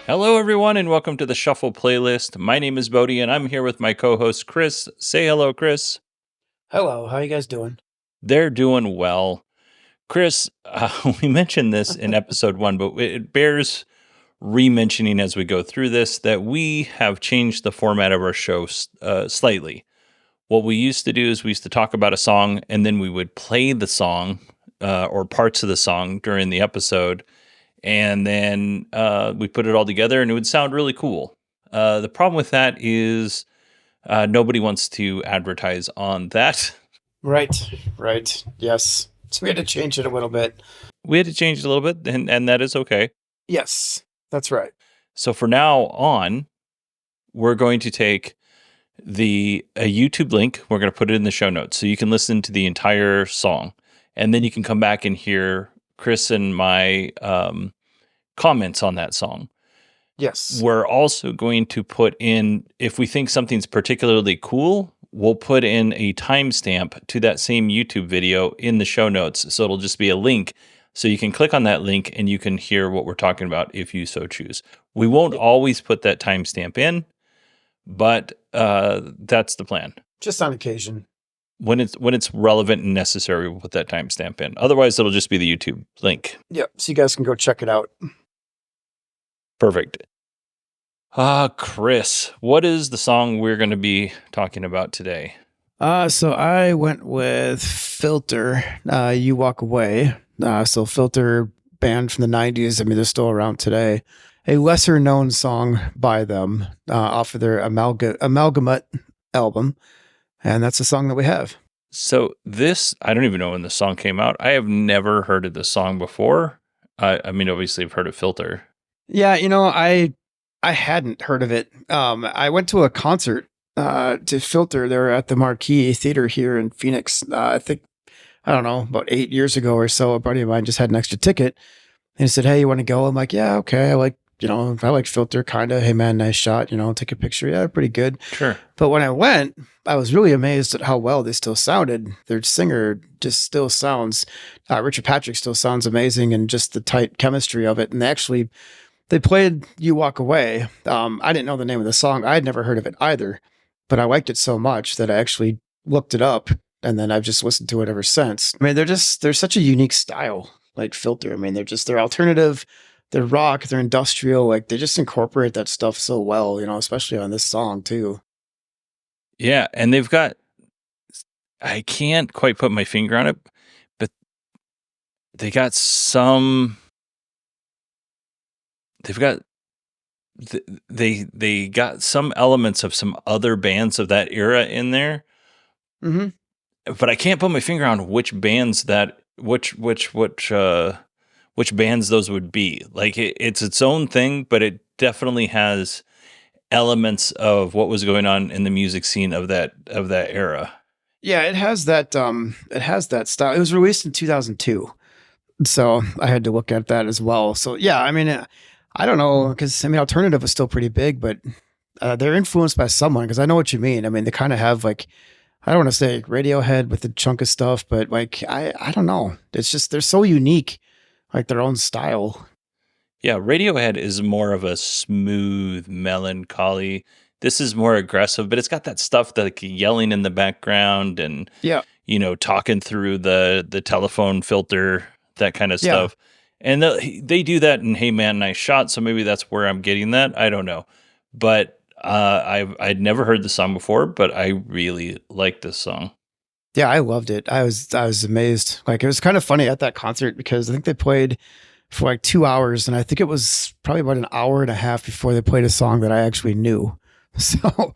Hello, everyone, and welcome to the Shuffle Playlist. My name is Bodie, and I'm here with my co-host, Chris. Say hello, Chris. Hello, how you guys doing? They're doing well. Chris, we mentioned this in episode 1, but it bears re-mentioning as we go through this that we have changed the format of our show slightly. What we used to do is we used to talk about a song, and then we would play the song or parts of the song during the episode, and then we put it all together, and it would sound really cool. The problem with that is nobody wants to advertise on that. Right. Yes. So we had to change it a little bit. We had to change it a little bit, and that is okay. Yes, that's right. So for now on, we're going to take a YouTube link. We're going to put it in the show notes so you can listen to the entire song, and then you can come back and hear Chris and my comments on that song. Yes. We're also going to put in, if we think something's particularly cool, we'll put in a timestamp to that same YouTube video in the show notes. So it'll just be a link. So you can click on that link and you can hear what we're talking about if you so choose. We won't always put that timestamp in, but that's the plan. Just on occasion. When it's relevant and necessary, we'll put that timestamp in. Otherwise, it'll just be the YouTube link. Yep. So you guys can go check it out. Perfect. Chris, what is the song we're going to be talking about today? So I went with Filter, You Walk Away. So Filter, band from the 90s. I mean, they're still around today. A lesser known song by them off of their Amalgamate album. And that's the song that we have. So this, I don't even know when the song came out. I have never heard of this song before. I mean, obviously I've heard of Filter. Yeah, I hadn't heard of it. I went to a concert to Filter. They were at the Marquee Theater here in Phoenix. I think, I don't know, about 8 years ago or so. A buddy of mine just had an extra ticket. And he said, "Hey, you want to go?" I'm like, "Yeah, okay. I like Filter, kind of. Hey, man, nice shot. Take a picture. Yeah, pretty good." Sure. But when I went, I was really amazed at how well they still sounded. Their singer just still sounds, Richard Patrick still sounds amazing, and just the tight chemistry of it. And they played You Walk Away. I didn't know the name of the song. I had never heard of it either, but I liked it so much that I actually looked it up, and then I've just listened to it ever since. I mean, they're such a unique style, like Filter. I mean, they're alternative, they're rock, they're industrial. Like, they just incorporate that stuff so well, especially on this song too. Yeah, and they've got, I can't quite put my finger on it, but they got some... They got some elements of some other bands of that era in there, but I can't put my finger on which bands which bands those would be. Like it's its own thing, but it definitely has elements of what was going on in the music scene of that era. Yeah, it has that style. It was released in 2002, so I had to look at that as well. So yeah, I mean. I don't know, because alternative was still pretty big, but they're influenced by someone, because I know what you mean. I mean, they kind of have I don't want to say Radiohead with a chunk of stuff, but I don't know. It's just, they're so unique, like their own style. Yeah, Radiohead is more of a smooth, melancholy. This is more aggressive, but it's got that stuff like yelling in the background and, talking through the telephone filter, that kind of stuff. And they do that in Hey Man, Nice Shot, so maybe that's where I'm getting that. I don't know. But I'd never heard the song before, but I really like this song. Yeah, I loved it. I was amazed. Like, it was kind of funny at that concert, because I think they played for like 2 hours, and I think it was probably about an hour and a half before they played a song that I actually knew. So,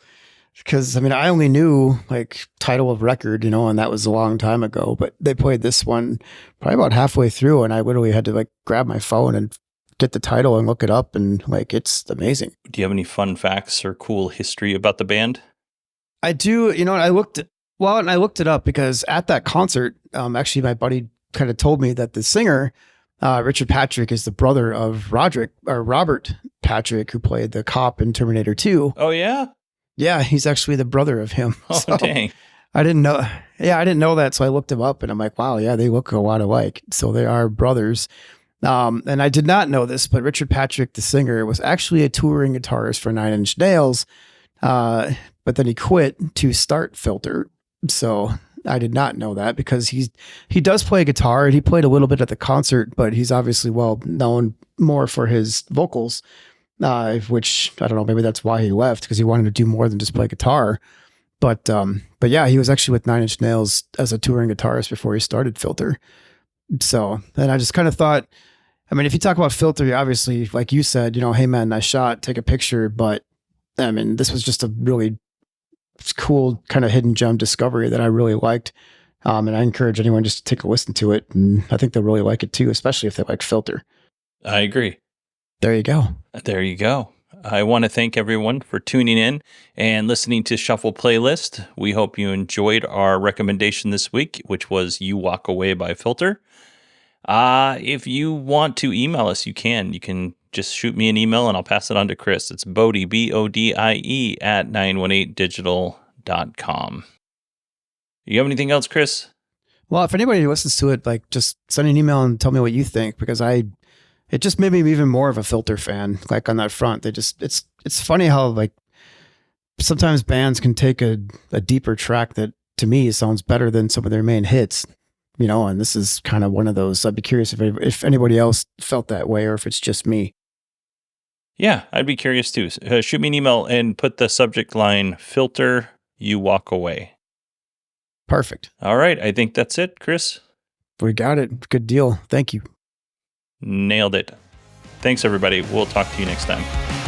because I only knew like title of record, and that was a long time ago, but they played this one probably about halfway through, and I literally had to like grab my phone and get the title and look it up, and like, it's amazing. Do you have any fun facts or cool history about the band? I do. I looked it up, because at that concert, actually my buddy kind of told me that the singer, Richard Patrick, is the brother of Robert Patrick, who played the cop in Terminator 2. Oh yeah? Yeah, he's actually the brother of him. Oh, so, dang. I didn't know. Yeah, I didn't know that. So I looked him up, and I'm like, wow, yeah, they look a lot alike. So they are brothers. And I did not know this, but Richard Patrick, the singer, was actually a touring guitarist for Nine Inch Nails. But then he quit to start Filter. So I did not know that, because he does play guitar, and he played a little bit at the concert, but he's obviously well known more for his vocals, which I don't know, maybe that's why he left, because he wanted to do more than just play guitar. But yeah, he was actually with Nine Inch Nails as a touring guitarist before he started Filter. So then I just kind of thought, I mean, if you talk about Filter, you obviously, like you said, hey man, nice shot, take a picture. But I mean, this was just a really cool kind of hidden gem discovery that I really liked. And I encourage anyone just to take a listen to it. And I think they'll really like it too, especially if they like Filter. I agree. There you go. There you go. I want to thank everyone for tuning in and listening to Shuffle Playlist. We hope you enjoyed our recommendation this week, which was You Walk Away by Filter. If you want to email us, you can. You can just shoot me an email and I'll pass it on to Chris. It's Bodie, BODIE at 918digital.com. You have anything else, Chris? Well, if anybody listens to it, like, just send an email and tell me what you think, because it just made me even more of a Filter fan. Like, on that front, it's funny how, like, sometimes bands can take a deeper track that to me sounds better than some of their main hits, and this is kind of one of those. I'd be curious if anybody else felt that way, or if it's just me. Yeah, I'd be curious too. Shoot me an email and put the subject line Filter, You Walk Away. Perfect. All right. I think that's it, Chris. We got it. Good deal. Thank you. Nailed it. Thanks, everybody. We'll talk to you next time.